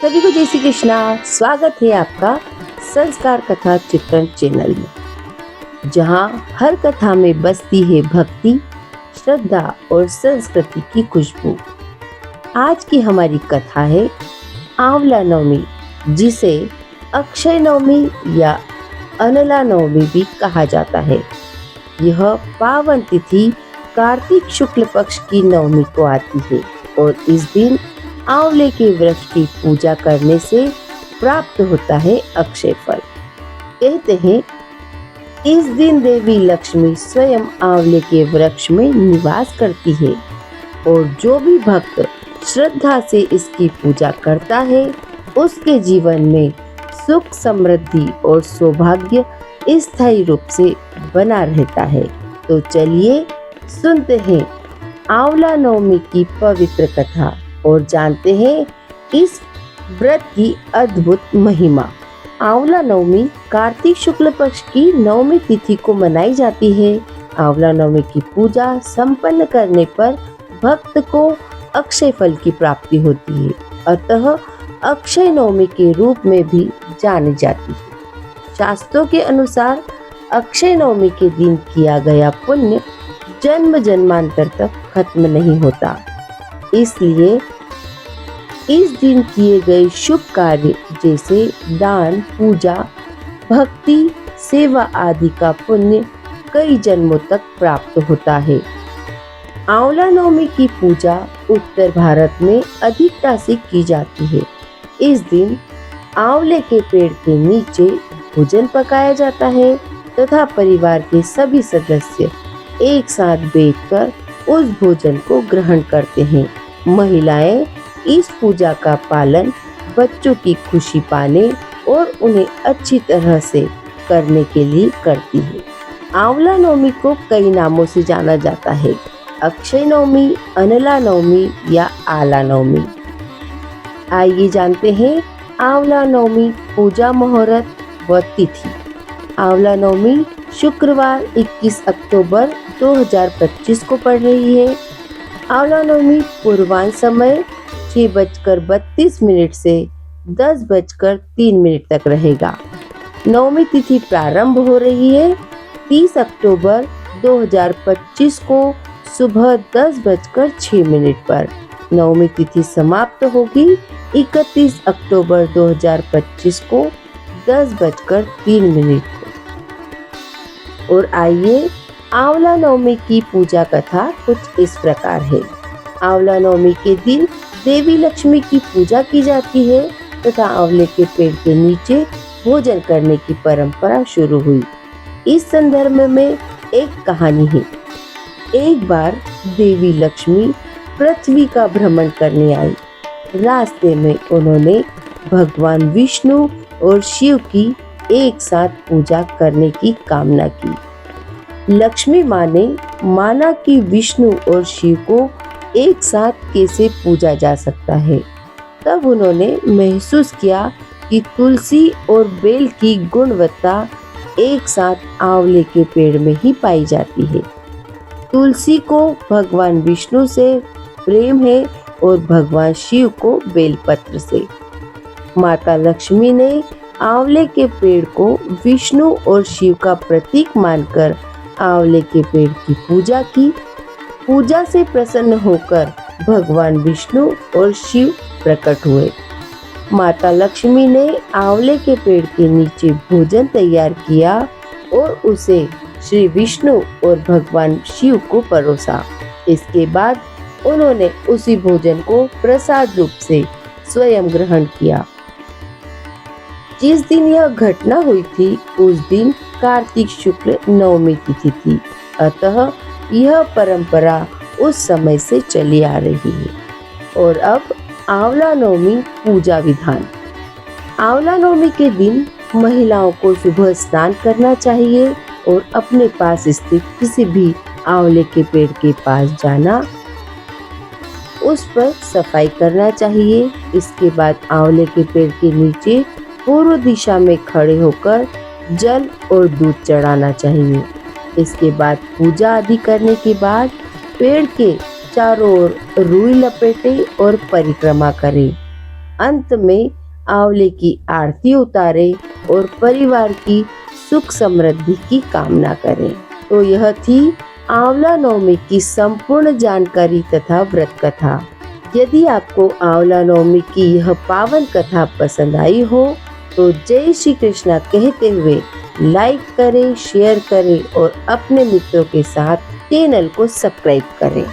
सभी को जय श्री कृष्णा। स्वागत है आपका संस्कार कथा चित्रण चैनल में, जहां हर कथा में बसती है भक्ति, श्रद्धा और संस्कृति की खुशबू। आज की हमारी कथा है आंवला नवमी, जिसे अक्षय नवमी या अनला नवमी भी कहा जाता है। यह पावन तिथि कार्तिक शुक्ल पक्ष की नवमी को आती है और इस दिन आंवले के वृक्ष की पूजा करने से प्राप्त होता है अक्षय फल। कहते हैं इस दिन देवी लक्ष्मी स्वयं आंवले के वृक्ष में निवास करती है और जो भी भक्त श्रद्धा से इसकी पूजा करता है उसके जीवन में सुख, समृद्धि और सौभाग्य स्थायी रूप से बना रहता है। तो चलिए सुनते हैं आंवला नवमी की पवित्र कथा और जानते हैं इस व्रत की अद्भुत महिमा। आंवला नवमी कार्तिक शुक्ल पक्ष की नवमी तिथि को मनाई जाती है। आंवला नवमी की पूजा संपन्न करने पर भक्त को अक्षय फल की प्राप्ति होती है, अतः अक्षय नवमी के रूप में भी जानी जाती है। शास्त्रों के अनुसार अक्षय नवमी के दिन किया गया पुण्य जन्म जन्मांतर तक खत्म नहीं होता, इसलिए इस दिन किए गए शुभ कार्य जैसे दान, पूजा, भक्ति, सेवा आदि का पुण्य कई जन्मों तक प्राप्त होता है। आंवला नवमी की पूजा उत्तर भारत में अधिकता से की जाती है। इस दिन आंवले के पेड़ के नीचे भोजन पकाया जाता है तथा परिवार के सभी सदस्य एक साथ बैठकर उस भोजन को ग्रहण करते हैं। महिलाएं इस पूजा का पालन बच्चों की खुशी पाने और उन्हें अच्छी तरह से करने के लिए करती है। आंवला नवमी को कई नामों से जाना जाता है: अक्षय नवमी, अनला नवमी या आला नवमी। आइए जानते हैं आंवला नवमी पूजा मुहूर्त व तिथि। आंवला नवमी शुक्रवार 21 अक्टूबर 2025 को पड़ रही है। आंवला नवमी पूर्वाह्न समय 6:32 से 10:03 तक रहेगा। नवमी तिथि प्रारंभ हो रही है 30 अक्टूबर 2025 को सुबह 10:06 पर। नवमी तिथि समाप्त होगी 31 अक्टूबर 2025 को 10:03 को। और आइए आंवला नवमी की पूजा कथा कुछ इस प्रकार है। आंवला नवमी के दिन देवी लक्ष्मी की पूजा की जाती है तथा आंवले के पेड़ के नीचे भोजन करने की परंपरा शुरू हुई। इस संदर्भ में एक कहानी है। एक बार देवी लक्ष्मी पृथ्वी का भ्रमण करने आई। रास्ते में उन्होंने भगवान विष्णु और शिव की एक साथ पूजा करने की कामना की। लक्ष्मी माँ ने माना कि विष्णु और शिव को एक साथ कैसे पूजा जा सकता है। तब उन्होंने महसूस किया कि तुलसी और बेल की गुणवत्ता एक साथ आंवले के पेड़ में ही पाई जाती है। तुलसी को भगवान विष्णु से प्रेम है और भगवान शिव को बेलपत्र से। माता लक्ष्मी ने आंवले के पेड़ को विष्णु और शिव का प्रतीक मानकर आंवले के पेड़ की पूजा की। पूजा से प्रसन्न होकर भगवान विष्णु और शिव प्रकट हुए। माता लक्ष्मी ने आंवले के पेड़ के नीचे भोजन तैयार किया और उसे श्री विष्णु और भगवान शिव को परोसा। इसके बाद उन्होंने उसी भोजन को प्रसाद रूप से स्वयं ग्रहण किया। जिस दिन यह घटना हुई थी उस दिन कार्तिक शुक्ल नवमी तिथि थी, अतः यह परंपरा उस समय से चली आ रही है। और अब आंवला नवमी पूजा विधान। आंवला नवमी के दिन महिलाओं को सुबह स्नान करना चाहिए और अपने पास स्थित किसी भी आंवले के पेड़ के पास जाना, उस पर सफाई करना चाहिए। इसके बाद आंवले के पेड़ के नीचे पूर्व दिशा में खड़े होकर जल और दूध चढ़ाना चाहिए। इसके बाद पूजा आदि करने के बाद पेड़ के चारों ओर रुई लपेटे और परिक्रमा करें। अंत में आंवले की आरती उतारें और परिवार की सुख समृद्धि की कामना करें। तो यह थी आंवला नवमी की संपूर्ण जानकारी तथा व्रत कथा। यदि आपको आंवला नवमी की यह पावन कथा पसंद आई हो तो जय श्री कृष्णा कहते हुए लाइक करें, शेयर करें और अपने मित्रों के साथ चैनल को सब्सक्राइब करें।